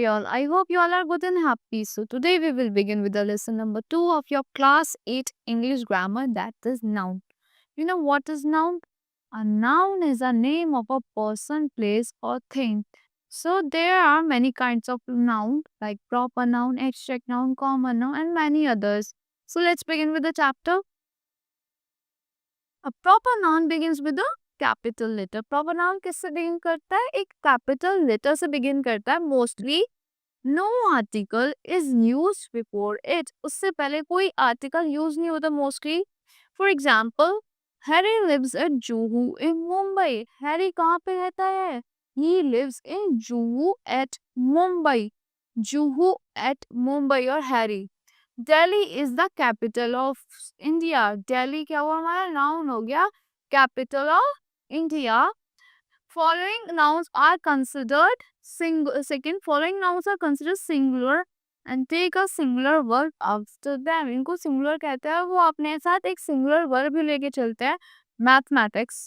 y'all? I hope you all are good and happy. So today we will begin with the lesson number 2 of your class 8 English grammar, that is noun. You know what is noun? A noun is a name of a person, place or thing. So there are many kinds of noun like proper noun, abstract noun, common noun and many others. So let's begin with the chapter. A proper noun begins with a capital letter. Proper noun किससे begin करता है? एक capital letter से begin करता है. Mostly no article is use before it. उससे पहले कोई आर्टिकल यूज नहीं होता mostly. For example, Harry lives at Juhu in Mumbai. Harry कहाँ पे रहता है? He lives in Juhu at Mumbai. Juhu at Mumbai और Harry. Delhi is the capital of India. Delhi क्या हुआ? हमारा नाउन हो गया. Capital of India. Following nouns are considered following nouns are considered singular and take a singular verb after them. इनको singular कहते हैं. वो अपने साथ एक singular verb भी लेके चलते हैं. Mathematics.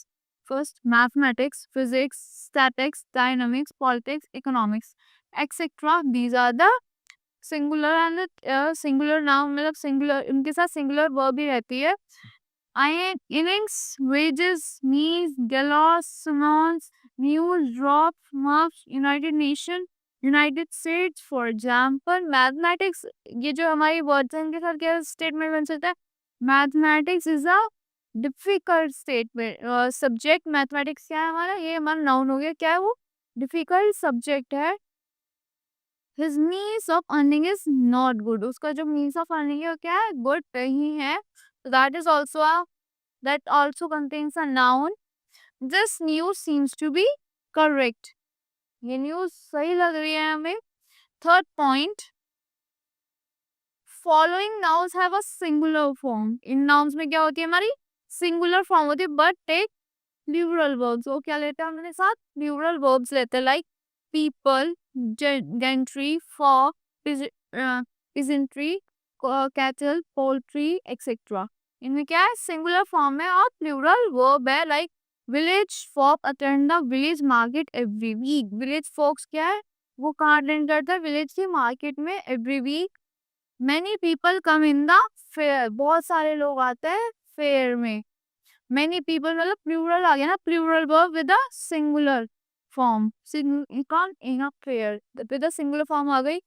First, mathematics, physics, statics, dynamics, politics, economics, etc. These are the singular and singular noun. मतलब singular, इनके साथ singular verb भी रहती है. Innings, wages, meals, gallows, summons, news, drops, marks, United Nation, United States. For example, mathematics, ये जो हमारी words हैं इनके साथ क्या स्टेटमेंट बन सकता है? Mathematics is a difficult statement. Subject mathematics क्या है हमारा? ये हमारा नाउन हो गया. क्या है वो? डिफिकल्ट सब्जेक्ट है. His means of earning is not good. उसका जो means of earning है वो क्या है? Good नहीं है. So that also contains a noun. This news seems to be correct. ये news सही लग रही है हमें. Third point, following nouns have a singular form. In nouns में क्या होती है हमारी? Singular form होती है, but take plural verbs. वो क्या लेते हैं हमारे साथ? Plural verbs लेते हैं, like people, gentry, fog, peasantry, cattle, poultry, etc. इनमें क्या है? सिंगुलर फॉर्म है और प्लूरल वर्ब है. Like village folk attend the village market every week. Village folks क्या है? वो कहाँ अटेंड करता है? विलेज की मार्केट में every week. Many people come in the fair. बहुत सारे लोग आते हैं फेयर में. मैनी पीपल मतलब प्लूरल आ गया ना. Plural verb with a singular form. In a fair with a singular form आ गई.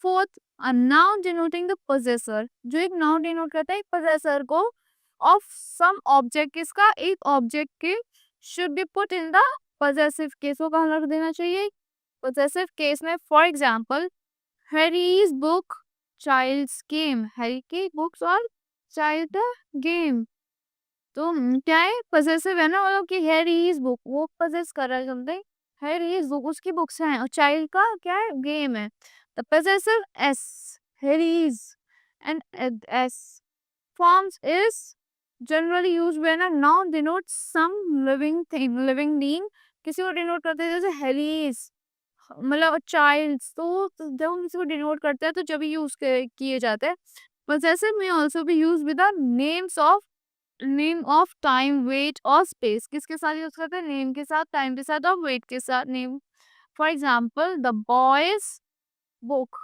Fourth, a noun denoting the possessor. जो एक noun denote करता है एक possessor को of some object. किसका? एक object के should be put in the possessive case. वो कहाँ रख देना चाहिए? possessive case में. For example, Harry's book, child's game. Harry की books और child game. तो क्या है? possessive है ना. मतलब कि Harry's book वो possess कर रहा है something. Harry's book उसकी books हैं और child का क्या है? game है. The possessive s, Harry's and s forms is generally used when a noun denotes some living thing, living being. किसी को denote करते हैं जैसे Harry's, मतलब child's. तो जब हम किसी को denote करते हैं तो जब भी यूज किए जाते हैं. Possessive may also be used with the name of time, weight और space. किसके साथ यूज करते हैं? name के साथ, time के साथ और weight के साथ. name, for example, the boys book.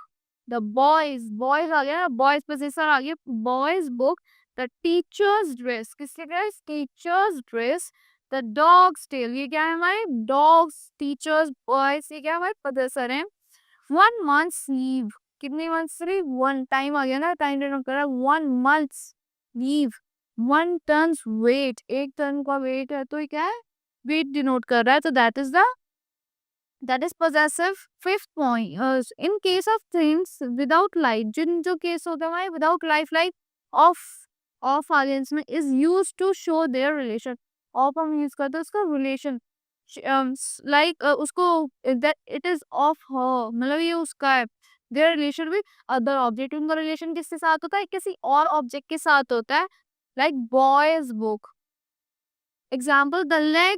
The boys आ गया. boys possessor आ गया. boys book. The teacher's dress. किसके dress? teacher's dress. The dog's tail. ये क्या है हमारे? dogs, teachers, boys. ये क्या हमारे possessor है. 1 month's leave. कितनी months leave? 1 time आ गया ना. time डिनोट कर रहा है. 1 month's leave. 1 ton's weight. 1 ton का weight है तो ये क्या है? weight डिनोट कर रहा है. तो that is possessive. Fifth point, in case of things without light, जिन जो केस होता है हमारे without life, like of audience में is used to show their relation. of हम use करते हैं उसका relation, like उसको that it is of her, मतलब ये उसका है. their relation with other object. उनका relation किसके साथ होता है? किसी और object के साथ होता है. like boys book. Example, the leg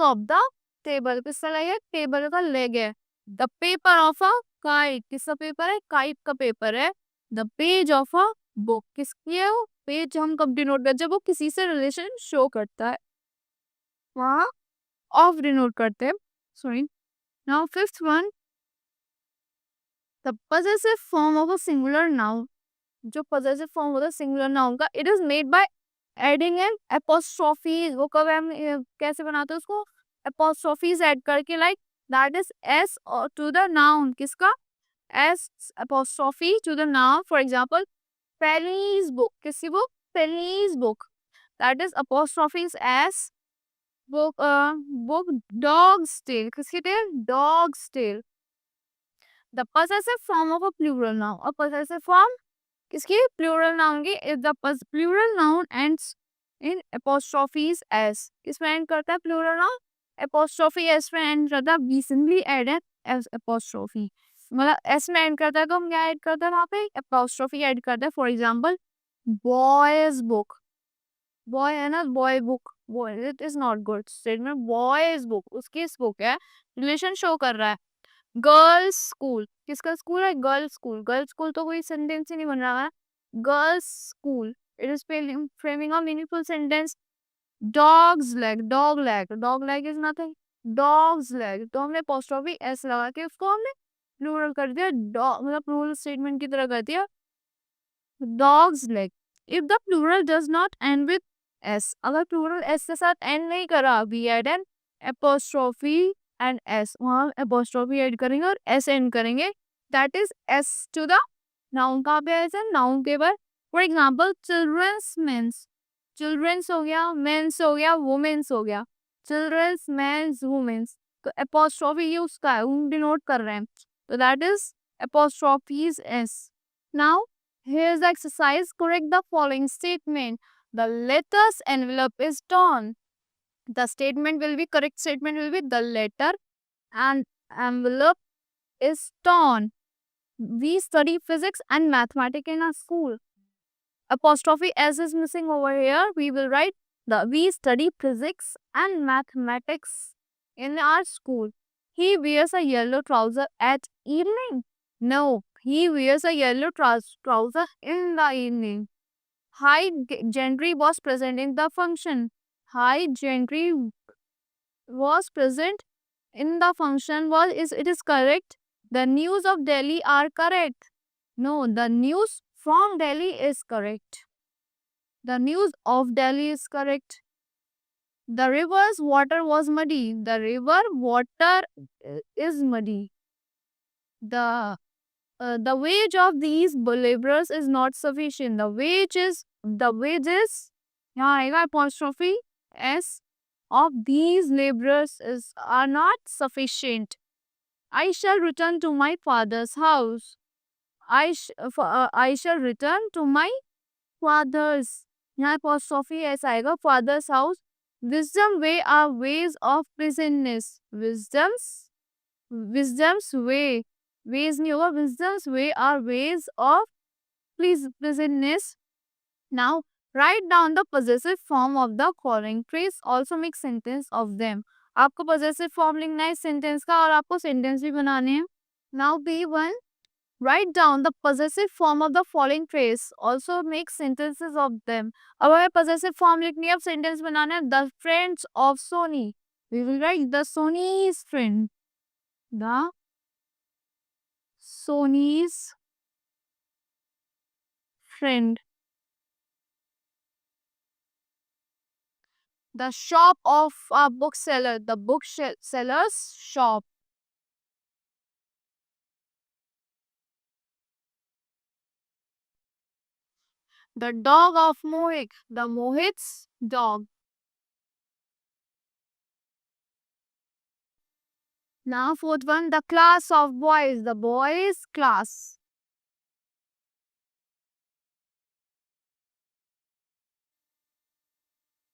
of the table. किसका लेग है? टेबल का लेग है. The paper of a kite. किसका पेपर है? काइट का पेपर है. The page of a book. किसकी है वो? पेज हम कब डिनोट करते हैं? जब वो किसी से रिलेशन शो करता है वहाँ ऑफ डिनोट करते हैं. Sorry. Now fifth one, The possessive form of a singular noun, जो possessive form होता है singular noun का, it is made by adding an apostrophe. वो कब हम कैसे बनाते हैं उसको? Apostrophes add करके, like that is s or to the noun. किसका? S apostrophe to the noun. For example, Penny's book. किसकी book? Penny's book. That is apostrophes s. Book, book, dog's tale. किसकी tail? Dog's tale. The possessive form of a plural noun. A possessive form किसकी? Plural noun की. If the plural noun ends in apostrophes s. किसमें end करता है plural noun? Apostrophe s में end करता है. We simply add an s apostrophe. मतलब s में end करता है तो हम क्या ऐड करते हैं वहाँ पे? Apostrophe ऐड करते हैं. For example, boy's book. Boy है ना, boy book, boy, it is not good statement. Boys book उसकी बुक है, रिलेशन शो कर रहा है. गर्ल्स स्कूल, किसका स्कूल है? Girls school. गर्ल्स स्कूल तो कोई सेंटेंस ही नहीं बन रहा है. Girls school, it is framing a meaningful sentence. Dogs leg, dog leg is nothing. Dogs leg, तो हमने अपोस्ट्रोफी एस लगा के उसको हमने प्लूरल कर दिया. डॉग मतलब प्लूरल स्टेटमेंट की तरह कर दिया. Dog's leg. If the plural does not end with S, अगर प्लूरल एस के साथ एंड नहीं करा, we add an apostrophe and S. वहां एपोस्ट्रोफी ऐड करेंगे और एस एंड करेंगे. That is S to the noun. कहाँ पे एस है? नाउन के बाद. For example, children's men's. Children's हो गया, मेंस हो गया, वुमेन्स हो गया. चिल्ड्रंस मेंस वुमेन्स, तो एपोस्ट्रोफी ये उसका है, डिनोट कर रहे हैं. तो that is apostrophe's S. Now here's the exercise. Correct the following statement. The letter's envelope is torn. The statement will be, correct statement will be, the letter and envelope is torn. We study physics and mathematics in our school. Apostrophe s is missing over here. We will write the we study physics and mathematics in our school. He wears a yellow trouser at evening. No, he wears a yellow trouser in the evening. High gentry was present in the function. High gentry was present in the function. Was is it is correct? The news of Delhi are correct. No, the news from Delhi is correct. The news of Delhi is correct. The river's water was muddy. The river water is muddy. The wage of these laborers is not sufficient. The wages, यहाँ आएगा apostrophe s, of these laborers are not sufficient. I shall return to my father's house. I shall return to my father's. यहाँ apostrophe s आएगा. Father's house. Wisdom way are ways of pleasantness. Wisdom's way. Ways नहीं होगा. Wisdom's way are ways of pleasantness. Now, write down the possessive form of the following phrase. Also make sentence of them. आपको possessive form लिखना है sentence का और आपको sentence भी बनाने हैं. Now, B1. Write down the possessive form of the following phrase. Also make sentences of them. अब हमें possessive form लिखनी है, अब sentence बनाना है. The friends of Sony. We will write the Sony's friend. The Sony's friend. The shop of a bookseller. The bookseller's shop. The dog of Mohit. The Mohit's dog. Now fourth one, the class of boys. The boys' class.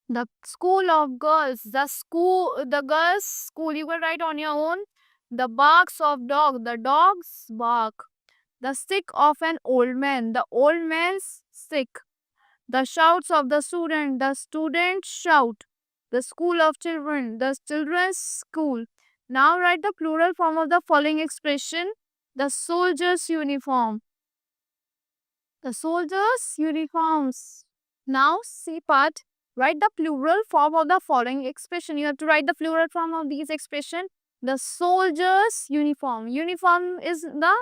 The school of girls. The girls' school. You can write on your own. The barks of dog. The dog's bark. The stick of an old man. The old man's stick. The shouts of the student. The student's shout. The school of children. The children's school. Now write the plural form of the following expression. The soldier's uniform. The soldier's uniforms. Now see part. Write the plural form of the following expression. You have to write the plural form of these expression. The soldier's uniform. Uniform is the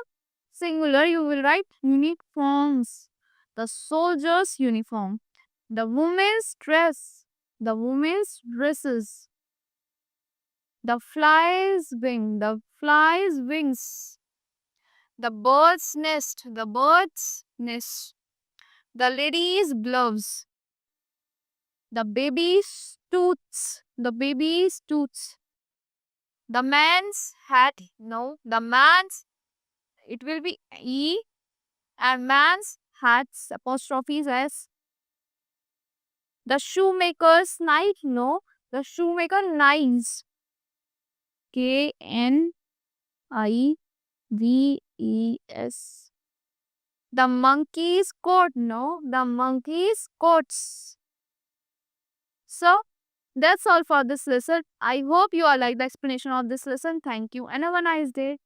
singular, you will write uniforms. The soldier's uniform. The woman's dress. The woman's dresses. The fly's wing. The fly's wings. The bird's nest. The bird's nest. The lady's gloves. The baby's tooths. The baby's tooths. The man's hat. No, the man's, it will be E, and man's hats apostrophes S. The shoemaker's knife. No, the shoemaker knives. Knives. The monkey's coat. No, the monkey's coats. So that's all for this lesson. I hope you all like the explanation of this lesson. Thank you and have a nice day.